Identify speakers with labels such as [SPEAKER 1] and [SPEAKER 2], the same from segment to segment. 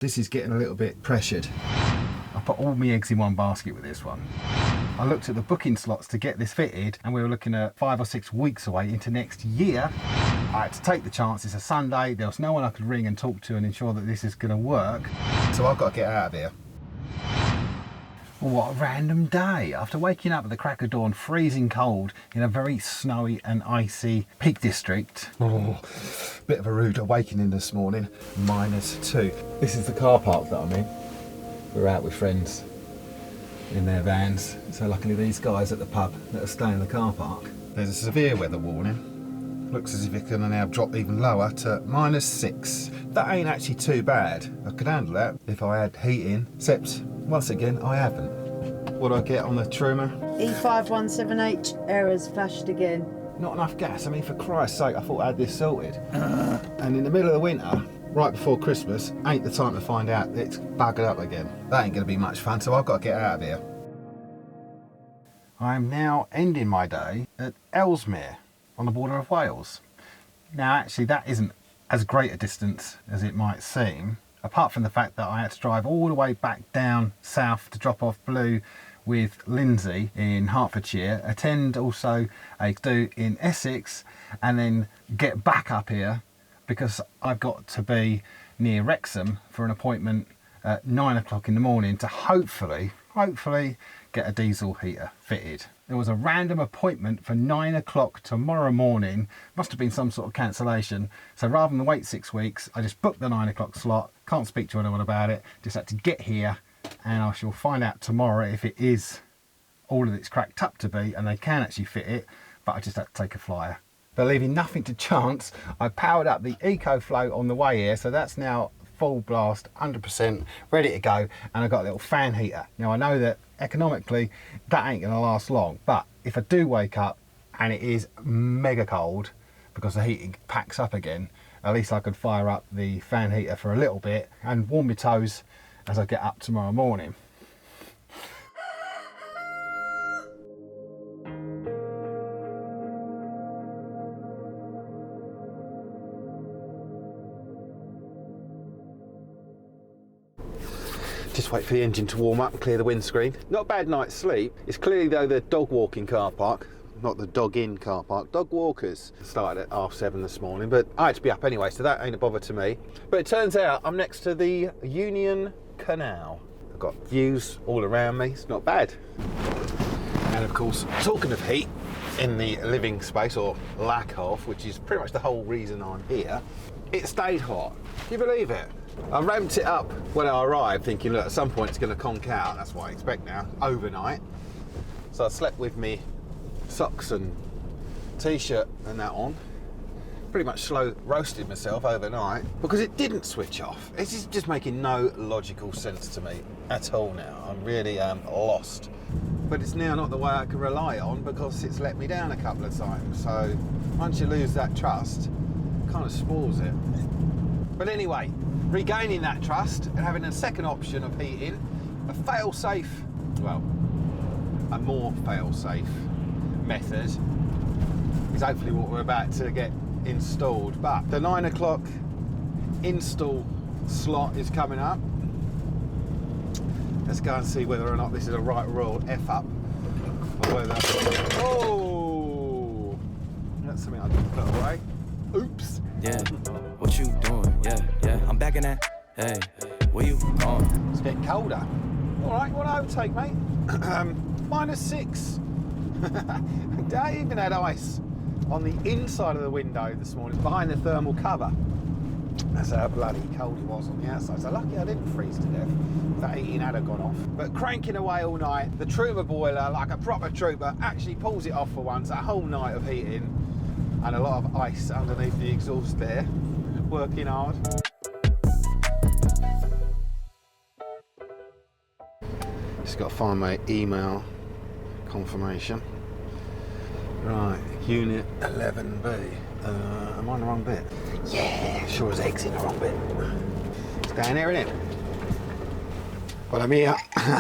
[SPEAKER 1] This is getting a little bit pressured. I put all my eggs in one basket with this one. I looked at the booking slots to get this fitted and we were looking at 5 or 6 weeks away into next year. I had to take the chance. It's a Sunday. There was no one I could ring and talk to and ensure that this is going to work. So I've got to get out of here. Well, what a random day. After waking up at the crack of dawn, freezing cold in a very snowy and icy Peak District. Oh, bit of a rude awakening this morning. -2. This is the car park that I'm in. We're out with friends in their vans. So luckily these guys at the pub that are staying in the car park. There's a severe weather warning. Looks as if it's going to now drop even lower to -6. That ain't actually too bad. I could handle that if I had heating, except once again I haven't. What do I get on the Truma?
[SPEAKER 2] E5178 errors flashed again.
[SPEAKER 1] Not enough gas. I mean, for Christ's sake, I thought I had this sorted. And in the middle of the winter, right before Christmas, ain't the time to find out it's buggered up again. That ain't going to be much fun, so I've got to get out of here. I am now ending my day at Ellesmere on the border of Wales. Now, actually, that isn't as great a distance as it might seem, apart from the fact that I had to drive all the way back down south to drop off Blue with Lindsay in Hertfordshire, attend also a do in Essex, and then get back up here because I've got to be near Wrexham for an appointment at 9 o'clock in the morning to hopefully get a diesel heater fitted. There was a random appointment for 9 o'clock tomorrow morning. Must have been some sort of cancellation. So rather than wait 6 weeks, I just booked the 9 o'clock slot. Can't speak to anyone about it. Just had to get here, and I shall find out tomorrow if it is all that it's cracked up to be and they can actually fit it, but I just had to take a flyer. But leaving nothing to chance, I powered up the Ecoflow on the way here, so that's now full blast, 100% ready to go, and I've got a little fan heater. Now I know that economically that ain't gonna last long, but if I do wake up and it is mega cold because the heating packs up again, at least I could fire up the fan heater for a little bit and warm my toes as I get up tomorrow morning. Just wait for the engine to warm up and clear the windscreen. Not a bad night's sleep. It's clearly though the dog walking car park, not the dog in car park. Dog walkers started at 7:30 this morning, but I had to be up anyway, so that ain't a bother to me. But it turns out I'm next to the Union Canal. I've got views all around me, it's not bad. And of course, talking of heat in the living space, or lack of, which is pretty much the whole reason I'm here, it stayed hot. Can you believe it? I ramped it up when I arrived, thinking, look, at some point it's going to conk out. That's what I expect now, overnight. So I slept with me socks and t-shirt and that on. Pretty much slow roasted myself overnight because it didn't switch off. It's just making no logical sense to me at all now. I'm really lost. But it's now not the way I can rely on because it's let me down a couple of times. So once you lose that trust, it kind of spoils it. But anyway, regaining that trust and having a second option of heating, a fail-safe, well, a more fail-safe method is hopefully what we're about to get installed. But the 9 o'clock install slot is coming up. Let's go and see whether or not this is a right royal F-up. Or whether... Oh! That's something I didn't put away. Oops!
[SPEAKER 3] Yeah, what you doing? Yeah, I'm back in that. Hey, where you going?
[SPEAKER 1] It's getting colder. All right, what overtake, mate? -6. I even had ice on the inside of the window this morning, behind the thermal cover. That's how bloody cold it was on the outside. So lucky I didn't freeze to death. That heating had gone off. But cranking away all night, the Truma boiler, like a proper trooper, actually pulls it off for once. A whole night of heating and a lot of ice underneath the exhaust there. Working hard. Just got to find my email confirmation. Right, unit 11B. Am I in the wrong bit? Yeah, sure as eggs in the wrong bit. It's down here, isn't it? Well, I'm here.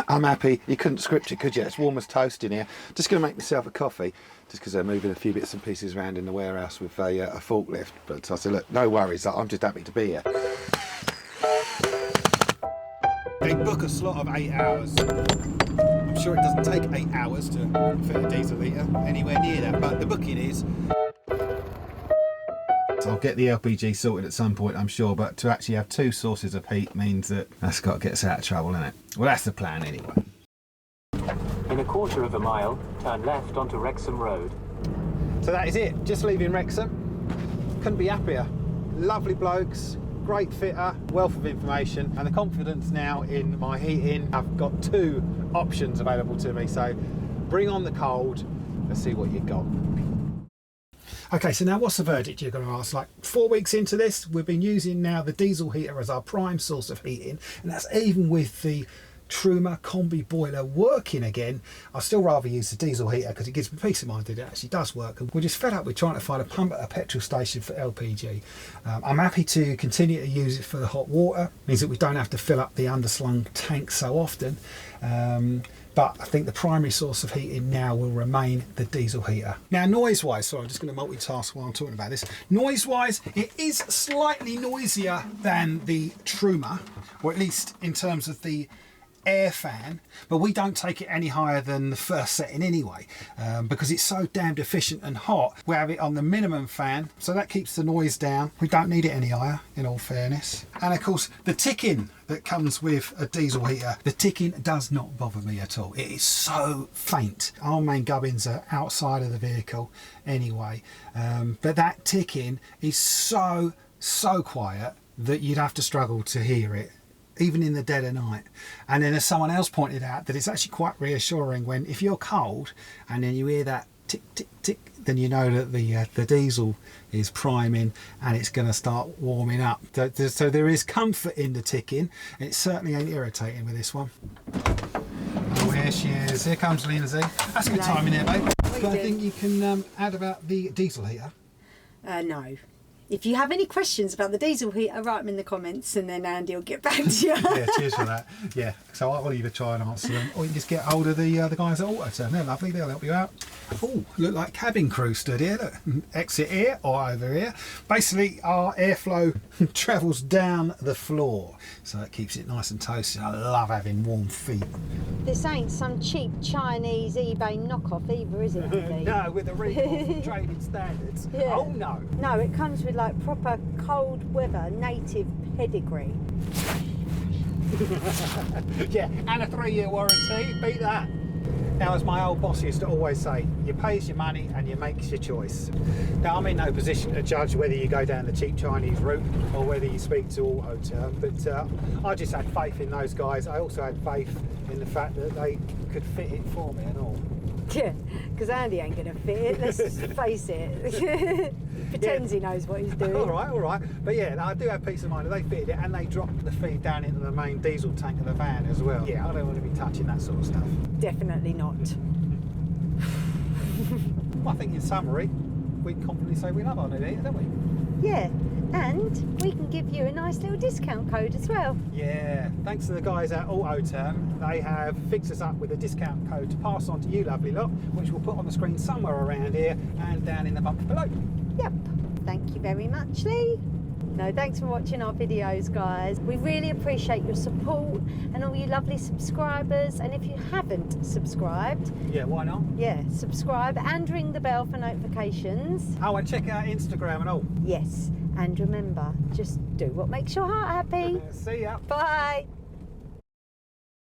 [SPEAKER 1] I'm happy. You couldn't script it, could you? It's warm as toast in here. Just going to make myself a coffee, just because they're moving a few bits and pieces around in the warehouse with a forklift. But I said, look, no worries. I'm just happy to be here. They book a slot of 8 hours. I'm sure it doesn't take 8 hours to fit a diesel heater, anywhere near that, but the booking is. So I'll get the LPG sorted at some point, I'm sure, but to actually have 2 sources of heat means that's got to get us out of trouble, isn't it? Well, that's the plan anyway.
[SPEAKER 4] In a quarter of a mile, turn left onto Wrexham Road.
[SPEAKER 1] So that is it, just leaving Wrexham. Couldn't be happier. Lovely blokes, great fitter, wealth of information, and the confidence now in my heating. I've got 2 options available to me, so bring on the cold. Let's see what you've got. Okay, so now what's the verdict, you're going to ask? Like 4 weeks into this, we've been using now the diesel heater as our prime source of heating, and that's even with the Truma Combi Boiler working again. I'd still rather use the diesel heater because it gives me peace of mind that it actually does work. And we're just fed up with trying to find a pump at a petrol station for LPG. I'm happy to continue to use it for the hot water. It means that we don't have to fill up the underslung tank so often. But I think the primary source of heating now will remain the diesel heater. Now noise-wise, sorry, I'm just going to multitask while I'm talking about this. Noise-wise, it is slightly noisier than the Truma, or at least in terms of the air fan, but we don't take it any higher than the first setting anyway, because it's so damned efficient and hot. We have it on the minimum fan, so that keeps the noise down. We don't need it any higher, in all fairness. And of course, the ticking that comes with a diesel heater, the ticking does not bother me at all. It is so faint. Our main gubbins are outside of the vehicle anyway, but that ticking is so quiet that you'd have to struggle to hear it, even in the dead of night. And then as someone else pointed out, that it's actually quite reassuring when, if you're cold and then you hear that tick tick tick, then you know that the diesel is priming and it's going to start warming up. So there is comfort in the ticking. It certainly ain't irritating with this one. Oh, here she is. Here comes Lindsay. That's a good timing there, babe. But I think you can add about the diesel heater.
[SPEAKER 2] No. If you have any questions about the diesel heater, write them in the comments and then Andy will get back to you.
[SPEAKER 1] Yeah, cheers for that. Yeah, so I'll either try and answer them, or you can just get hold of the guys at Autoterm. They're lovely, they'll help you out. Oh, look like cabin crew stood here. Look, exit here or over here. Basically, our airflow travels down the floor, so it keeps it nice and toasty. I love having warm feet.
[SPEAKER 2] This ain't some cheap Chinese eBay knockoff either, is it, Andy?
[SPEAKER 1] No, with the recall from trading standards.
[SPEAKER 2] Yeah.
[SPEAKER 1] Oh no.
[SPEAKER 2] No, it comes with like proper cold weather native pedigree.
[SPEAKER 1] Yeah, and a 3-year warranty. Beat that. Now, as my old boss used to always say, you pays your money and you makes your choice. Now, I'm in no position to judge whether you go down the cheap Chinese route or whether you speak to Autoterm, but I just had faith in those guys. I also had faith in the fact that they could fit it for me and all.
[SPEAKER 2] Yeah, because Andy ain't going to fit it, let's face it. Pretends he knows what he's doing.
[SPEAKER 1] All right. But yeah, I do have peace of mind that they fitted it and they dropped the feed down into the main diesel tank of the van as well. Yeah, I don't want to be touching that sort of stuff.
[SPEAKER 2] Definitely not.
[SPEAKER 1] Well, I think in summary, we can confidently say we love our new heater, don't we?
[SPEAKER 2] Yeah, and we can give you a nice little discount code as well.
[SPEAKER 1] Yeah, thanks to the guys at Autoterm, they have fixed us up with a discount code to pass on to you lovely lot, which we'll put on the screen somewhere around here and down in the box below.
[SPEAKER 2] Yep, thank you very much, Lee. No, thanks for watching our videos, guys. We really appreciate your support and all you lovely subscribers. And if you haven't subscribed,
[SPEAKER 1] yeah, why not?
[SPEAKER 2] Yeah, subscribe and ring the bell for notifications.
[SPEAKER 1] Oh, and check out Instagram and all.
[SPEAKER 2] Yes, and remember, just do what makes your heart happy.
[SPEAKER 1] See ya.
[SPEAKER 2] Bye.